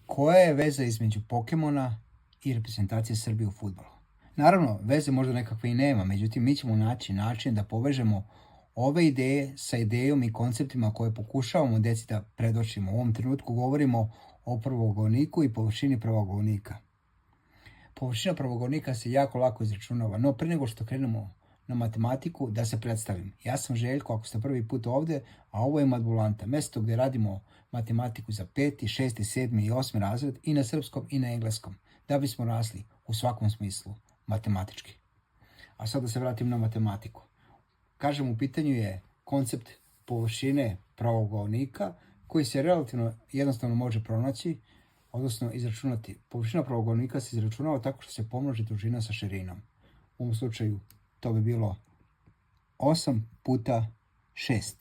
koja je veza između Pokemona i reprezentacije Srbije u fudbalu? Naravno, veze možda nekakve i nema, međutim mi ćemo naći način da povežemo ove ideje sa idejom i konceptima koje pokušavamo deci da predočimo. U ovom trenutku govorimo o prvogovorniku i površini prvogovornika. Površina prvogovornika se jako lako izračunava, no pre nego što krenemo na matematiku, da se predstavim. Ja sam Željko, ako ste prvi put ovde, a ovo je Madbulanta, mesto gde radimo matematiku za 5., 6., 7. i 8. razred i na srpskom i na engleskom, da bismo rasli u svakom smislu matematički. A sad da se vratim na matematiku. Kažem, u pitanju je koncept površine pravogovornika koji se relativno jednostavno može pronaći, odnosno izračunati. Površina pravogovornika se izračunava tako što se pomnoži dužina sa širinom. U ovom slučaju to bi bilo 8 puta 6.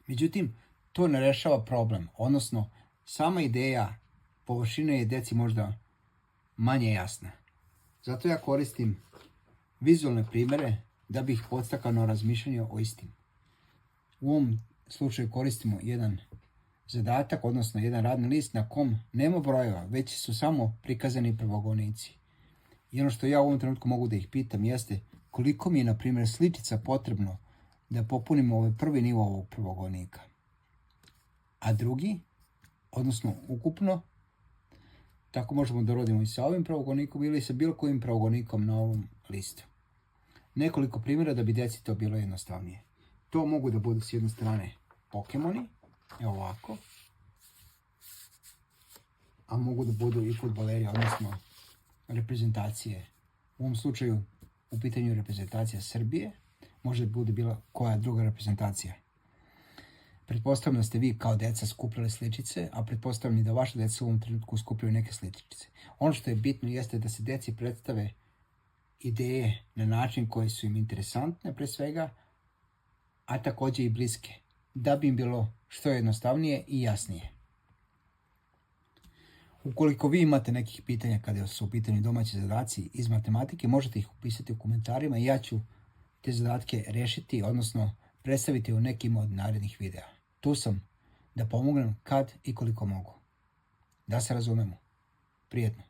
Međutim, to ne rešava problem, odnosno sama ideja površine je deci možda manje jasna. Zato ja koristim vizualne primere da bih podstakao na razmišljanje o istim. U ovom slučaju koristimo jedan zadatak, odnosno jedan radni list na kom nema brojeva, već su samo prikazani prvogovornici. I ono što ja u ovom trenutku mogu da ih pitam jeste koliko mi je, na primjer, sličica potrebno da popunimo ovaj prvi nivo ovog prvogovornika. A drugi, odnosno ukupno, tako možemo da rodimo i sa ovim pravogovornikom ili sa bilo kojim pravogovornikom na ovom listu. Nekoliko primjera da bi deci to bilo jednostavnije. To mogu da budu s jedne strane Pokemoni, evo ovako, a mogu da budu i fudbaleri, odnosno reprezentacije. U ovom slučaju u pitanju reprezentacija Srbije, može da bude bila koja druga reprezentacija. Pretpostavljam da ste vi kao deca skupljali sličice, a pretpostavljam i da vaša deca u ovom trenutku skupljaju neke sličice. Ono što je bitno jeste da se deci predstave ideje na način koji su im interesantne pre svega, a takođe i bliske, da bi im bilo što jednostavnije i jasnije. Ukoliko vi imate nekih pitanja kada su u pitanju domaći zadaci iz matematike, možete ih upisati u komentarima i ja ću te zadatke rešiti, odnosno predstaviti u nekim od narednih videa. Tu sam da pomognem kad i koliko mogu. Da se razumemo. Prijetno.